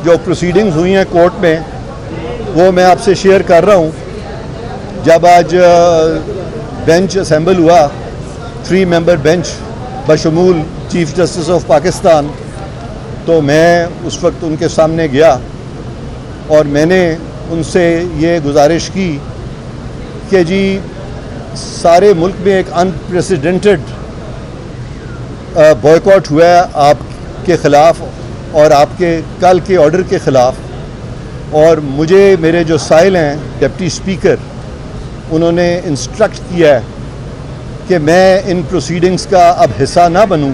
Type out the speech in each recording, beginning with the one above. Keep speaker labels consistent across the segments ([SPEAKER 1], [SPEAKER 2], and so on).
[SPEAKER 1] जो प्रोसीडिंग्स हुई हैं कोर्ट में वो मैं आपसे शेयर कर रहा हूँ। जब आज बेंच असेंबल हुआ 3 मेंबर बेंच बशमूल चीफ जस्टिस ऑफ पाकिस्तान, तो मैं उस वक्त उनके सामने गया और मैंने उनसे ये गुजारिश की कि जी सारे मुल्क में एक अनप्रेसिडेंटेड बॉयकॉट हुआ है आपके ख़िलाफ़ और आपके कल के ऑर्डर के ख़िलाफ़, और मुझे मेरे जो साइल हैं डिप्टी स्पीकर उन्होंने इंस्ट्रक्ट किया है कि मैं इन प्रोसीडिंग्स का अब हिस्सा ना बनूं।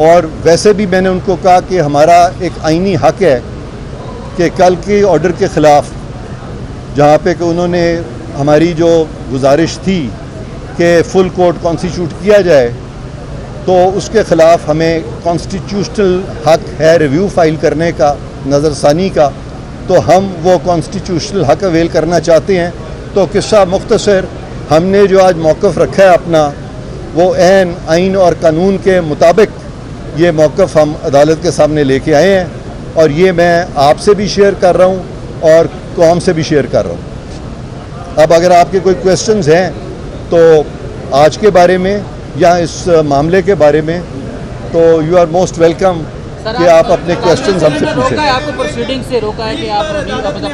[SPEAKER 1] और वैसे भी मैंने उनको कहा कि हमारा एक आईनी हक है कि कल के ऑर्डर के ख़िलाफ़ जहाँ पे कि उन्होंने हमारी जो गुजारिश थी कि फुल कोर्ट कॉन्स्टिट्यूट किया जाए, तो उसके ख़िलाफ़ हमें कॉन्स्टिट्यूशनल हक है रिव्यू फाइल करने का, नज़रसानी का, तो हम वो कॉन्स्टिट्यूशनल हक अवेल करना चाहते हैं। तो किस्सा मुख्तसर हमने जो आज मौक़िफ़ रखा है अपना, वो ऐन आइन और कानून के मुताबिक ये मौक़िफ़ हम अदालत के सामने लेके आए हैं, और ये मैं आपसे भी शेयर कर रहा हूँ और कौम से भी शेयर कर रहा हूँ। अब अगर आपके कोई क्वेश्चंस हैं तो आज के बारे में या इस मामले के बारे में, तो यू आर मोस्ट वेलकम कि आप अपने क्वेश्चंस हमसे पूछें।
[SPEAKER 2] आपको प्रोसीडिंग से रोका है कि आप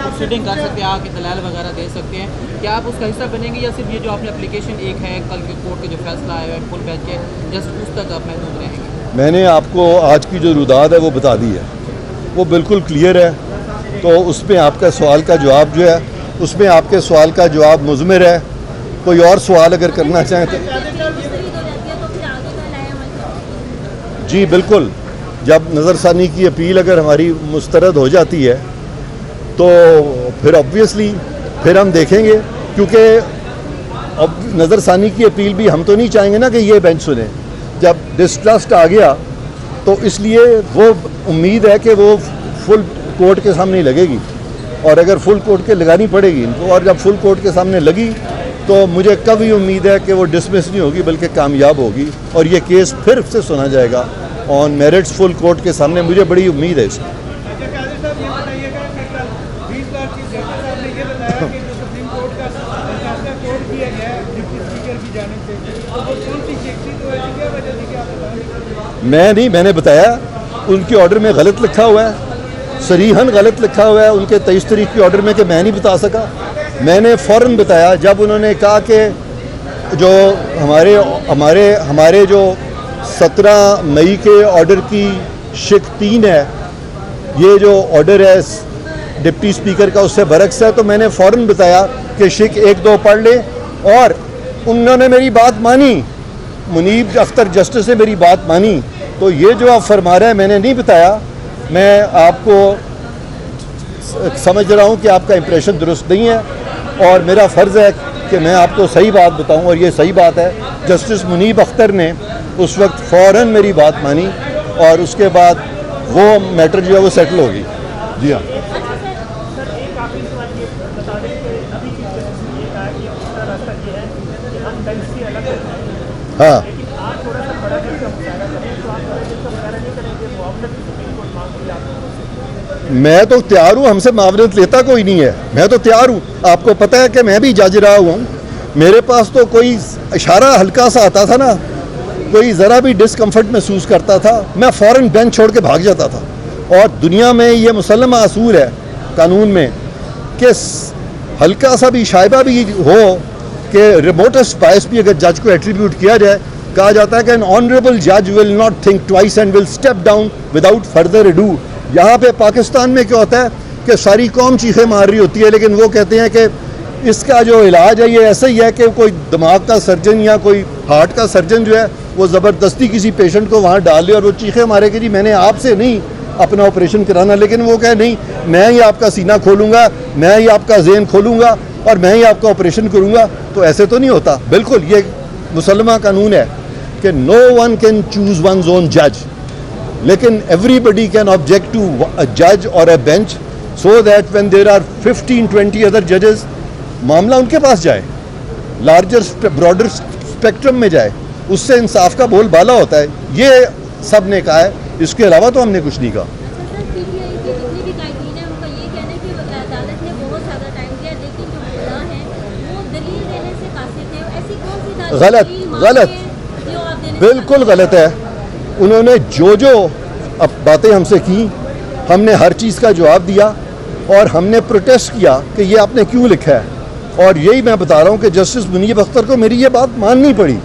[SPEAKER 2] प्रोसीडिंग कर सकते हैं, आके दलाल वगैरह दे सकते हैं, क्या आप उसका हिस्सा बनेंगे या सिर्फ ये जो आपने एप्लीकेशन एक है कल के कोर्ट के जो फैसला आया है फुल बेंच के जस्ट उस तक आप महदूद रहेंगे?
[SPEAKER 1] मैंने आपको आज की जो रुदाद है वो बता दी है, वो बिल्कुल क्लियर है। तो उसमें आपका सवाल का जवाब जो है, उसमें आपके सवाल का जवाब मुज़मिर है। कोई और सवाल अगर करना चाहें तो जी बिल्कुल, जब नज़रसानी की अपील अगर हमारी मुस्तरद हो जाती है तो फिर ऑब्वियसली फिर हम देखेंगे, क्योंकि अब नज़रसानी की अपील भी हम तो नहीं चाहेंगे ना कि ये बेंच सुने। जब डिस्ट्रस्ट आ गया तो इसलिए वो उम्मीद है कि वो फुल कोर्ट के सामने लगेगी, और अगर फुल कोर्ट के लगानी पड़ेगी, और जब फुल कोर्ट के सामने लगी तो मुझे कभी उम्मीद है कि वो डिसमिस नहीं होगी बल्कि कामयाब होगी, और ये केस फिर से सुना जाएगा ऑन मेरिट्स फुल कोर्ट के सामने। मुझे बड़ी उम्मीद है इसकी। मैंने बताया उनके ऑर्डर में गलत लिखा हुआ है, सरीहन गलत लिखा हुआ है उनके 23 तारीख के ऑर्डर में, कि मैं नहीं बता सका। मैंने फ़ौरन बताया जब उन्होंने कहा कि जो हमारे जो 17 मई के ऑर्डर की शिक 3 है, ये जो ऑर्डर है डिप्टी स्पीकर का उससे बरक्स है, तो मैंने फ़ौरन बताया कि शिक 1-2 पढ़ ले, और उन्होंने मेरी बात मानी। मुनीब अख्तर जस्टिस ने मेरी बात मानी। तो ये जो आप फरमा रहे हैं मैंने नहीं बताया, मैं आपको समझ रहा हूँ कि आपका इंप्रेशन दुरुस्त नहीं है, और मेरा फ़र्ज़ है कि मैं आपको सही बात बताऊँ, और ये सही बात है। जस्टिस मुनीब अख्तर ने उस वक्त फ़ौरन मेरी बात मानी, और उसके बाद वो मैटर जो है वो सेटल होगी। जी हाँ। हाँ, मैं तो तैयार हूँ, हमसे मावनत लेता कोई नहीं है, मैं तो तैयार हूँ। आपको पता है कि मैं भी जज रहा हूँ, मेरे पास तो कोई इशारा हल्का सा आता था ना, कोई ज़रा भी डिस्कम्फर्ट महसूस करता था, मैं फ़ौरन बेंच छोड़ के भाग जाता था। और दुनिया में ये मुसल्लम असूल है कानून में कि हल्का सा भी शायबा भी हो कि रिमोटेस्ट बायस भी अगर जज को एट्रीब्यूट किया जाए, कहा जाता है कि एन ऑनरेबल जज will not think twice and will step down without further ado. यहाँ पे पाकिस्तान में क्या होता है कि सारी कौम चीखें मार रही होती है, लेकिन वो कहते हैं कि इसका जो इलाज है ये ऐसा ही है कि कोई दिमाग का सर्जन या कोई हार्ट का सर्जन जो है वो ज़बरदस्ती किसी पेशेंट को वहाँ डाल ले और वो चीखें मारे कि जी मैंने आपसे नहीं अपना ऑपरेशन कराना, लेकिन वो कहे नहीं, मैं ही आपका सीना खोलूँगा, मैं ही आपका ज़हन खोलूँगा और मैं ही आपका ऑपरेशन करूँगा। तो ऐसे तो नहीं होता। बिल्कुल ये मुसलमान कानून है कि no one can choose one's own जज, लेकिन everybody can object to a जज और a bench so that when there are 15-20 other जजेस, मामला उनके पास जाए, लार्जर ब्रॉडर स्पेक्ट्रम में जाए, उससे इंसाफ का बोलबाला होता है। ये सब ने कहा है, इसके अलावा तो हमने कुछ नहीं कहा।
[SPEAKER 3] की जितनी भी कायदीन है उनका ये कहना है कि अदालत ने बहुत ज़्यादा टाइम दिया, लेकिन जो मुद्दा है वो दलील देने से कासिर थे। ऐसी कौन सी
[SPEAKER 1] गलत गलत
[SPEAKER 3] जो आप देने
[SPEAKER 1] बिल्कुल गलत है। उन्होंने जो अब बातें हमसे की, हमने हर चीज़ का जवाब दिया और हमने प्रोटेस्ट किया कि ये आपने क्यों लिखा है। और यही मैं बता रहा हूँ कि जस्टिस मुनीब अख्तर को मेरी ये बात माननी पड़ी,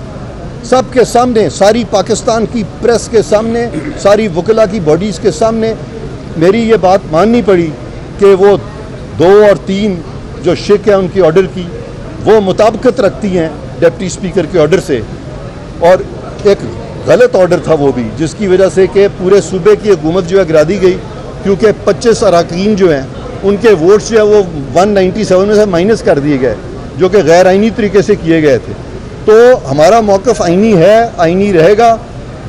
[SPEAKER 1] सबके सामने, सारी पाकिस्तान की प्रेस के सामने, सारी वकला की बॉडीज़ के सामने मेरी ये बात माननी पड़ी कि वो 2 और 3 जो शिक है उनकी ऑर्डर की, वो मुताबिकत रखती हैं डिप्टी स्पीकर के ऑर्डर से। और एक गलत ऑर्डर था वो भी, जिसकी वजह से कि पूरे सूबे की हुकूमत जो है गिरा दी गई, क्योंकि 25 अरकान जो हैं उनके वोट्स जो है वो 197 में से माइनस कर दिए गए, जो कि गैर आइनी तरीके से किए गए थे। तो हमारा मौक़िफ़ आइनी है, आइनी रहेगा।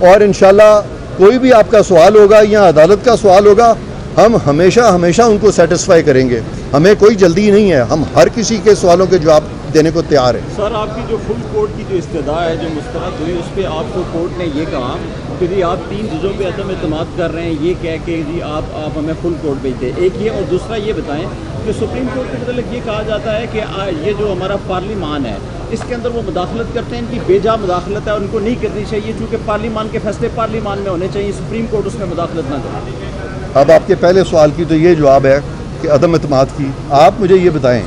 [SPEAKER 1] और इंशाल्लाह कोई भी आपका सवाल होगा या अदालत का सवाल होगा, हम हमेशा हमेशा उनको सेटिस्फाई करेंगे। हमें कोई जल्दी नहीं है, हम हर किसी के सवालों के जवाब देने को तैयार है।
[SPEAKER 4] सर, आपकी जो फुल कोर्ट की जो इस्तदा है जो मुस्तरद हुई, उस पर आपको कोर्ट ने ये कहा कि जी आप 3 चीज़ों पे अदम एतमाद कर रहे हैं, ये कह के जी आप हमें फुल कोर्ट भेज दें। एक ये, और दूसरा ये बताएं कि सुप्रीम कोर्ट के मतलब ये कहा जाता है कि ये जो हमारा पार्लिमान है इसके अंदर वो मुदाखलत करते हैं, इनकी बेजा मुदाखलत है और उनको नहीं करनी चाहिए, चूँकि पार्लिमान के फैसले पार्लिमान में होने चाहिए, सुप्रीम कोर्ट उसमें मुदाखलत ना करे।
[SPEAKER 1] अब आपके पहले सवाल की तो ये जवाब है कि अदम एतमाद की। आप मुझे ये बताएं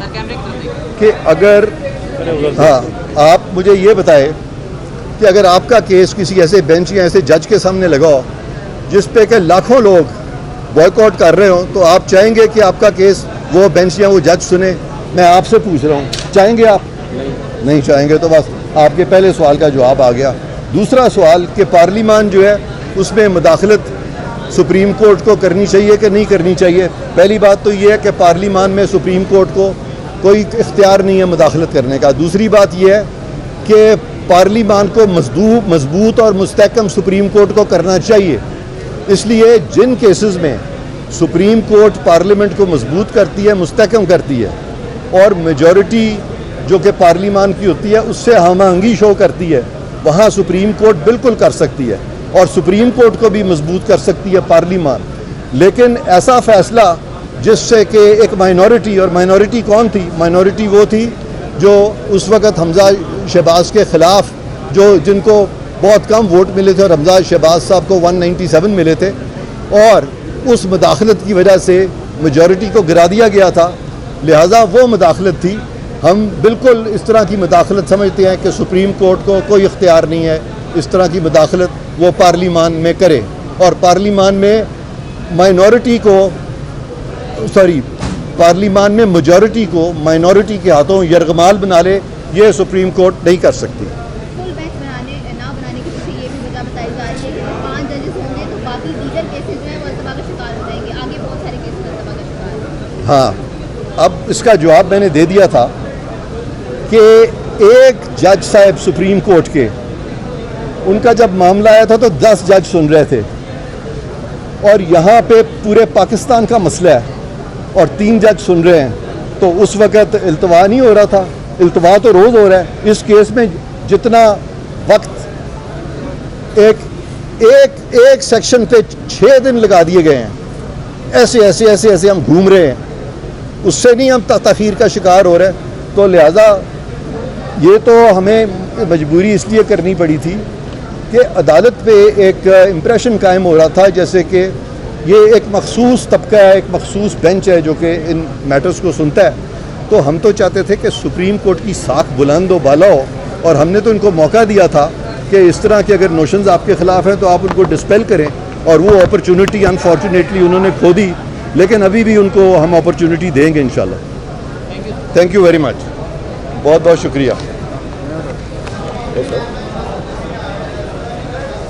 [SPEAKER 1] कि अगर आप मुझे ये बताएं कि अगर आपका केस किसी ऐसे बेंच या ऐसे जज के सामने लगा हो जिस पे के लाखों लोग बॉयकॉट कर रहे हो, तो आप चाहेंगे कि आपका केस वो बेंच या वो जज सुने? मैं आपसे पूछ रहा हूँ, चाहेंगे आप? नहीं चाहेंगे। तो बस आपके पहले सवाल का जवाब आ गया। दूसरा सवाल कि पार्लिमान जो है उसमें मुदाखलत सुप्रीम कोर्ट को करनी चाहिए कि नहीं करनी चाहिए। पहली बात तो ये है कि पार्लिमान में सुप्रीम कोर्ट को कोई इख्तियार नहीं है मुदाखलत करने का। दूसरी बात यह है कि पार्लिमान को मजबूत और मुस्तहकम सुप्रीम कोर्ट को करना चाहिए। इसलिए जिन केसेस में सुप्रीम कोर्ट पार्लियामेंट को मजबूत करती है, मुस्तहकम करती है, और मेजॉरिटी जो कि पार्लिमान की होती है उससे हम आहंगी शो करती है, वहाँ सुप्रीम कोर्ट बिल्कुल कर सकती है और सुप्रीम कोर्ट को भी मजबूत कर सकती है पार्लिमान। लेकिन ऐसा फैसला जिससे कि एक माइनॉरिटी, और माइनॉरिटी कौन थी? माइनॉरिटी वो थी जो उस वक़्त हमजा शहबाज के ख़िलाफ़, जो जिनको बहुत कम वोट मिले थे और हमजा शहबाज साहब को 197 मिले थे, और उस मुदाखलत की वजह से मेजॉरिटी को गिरा दिया गया था, लिहाजा वो मुदाखलत थी। हम बिल्कुल इस तरह की मुदाखलत समझते हैं कि सुप्रीम कोर्ट को कोई इख्तियार नहीं है इस तरह की मुदाखलत वो पार्लिमान में करे, और पार्लिमान में माइनॉरिटी को, सॉरी, पार्लिमान में मेजॉरिटी को माइनॉरिटी के हाथों यरगमाल बना ले, ये सुप्रीम कोर्ट नहीं कर सकती।
[SPEAKER 3] फुल बेंच ना बनाने के पीछे ये भी वजह बताई जा रही है कि 5 जजेस होंगे तो बाकी दीगर केसेस जो है वो अल्तबा का शिकार हो जाएंगे, आगे बहुत सारे केसेस अल्तबा का शिकार।
[SPEAKER 1] हाँ, अब इसका जवाब मैंने दे दिया था कि एक जज साहब सुप्रीम कोर्ट के, उनका जब मामला आया था तो 10 जज सुन रहे थे, और यहाँ पे पूरे पाकिस्तान का मसला है और 3 जज सुन रहे हैं, तो उस वक़्त इल्तवा नहीं हो रहा था। इल्तवा तो रोज़ हो रहा है। इस केस में जितना वक्त एक सेक्शन पे 6 दिन लगा दिए गए हैं, ऐसे हम घूम रहे हैं, उससे नहीं हम तख़ीर का शिकार हो रहे हैं। तो लिहाजा ये तो हमें मजबूरी इसलिए करनी पड़ी थी कि अदालत पे एक इम्प्रेशन कायम हो रहा था जैसे कि ये एक मखसूस तबका है, एक मखसूस बेंच है जो कि इन मैटर्स को सुनता है। तो हम तो चाहते थे कि सुप्रीम कोर्ट की साख बुलंद हो, बाला हो, और हमने तो इनको मौका दिया था कि इस तरह के अगर नोशंस आपके ख़िलाफ़ हैं तो आप उनको डिस्पेल करें, और वो अपॉर्चुनिटी अनफॉर्चुनेटली उन्होंने खो दी, लेकिन अभी भी उनको हम अपॉर्चुनिटी देंगे इंशाल्लाह। थैंक यू वेरी मच, बहुत बहुत शुक्रिया।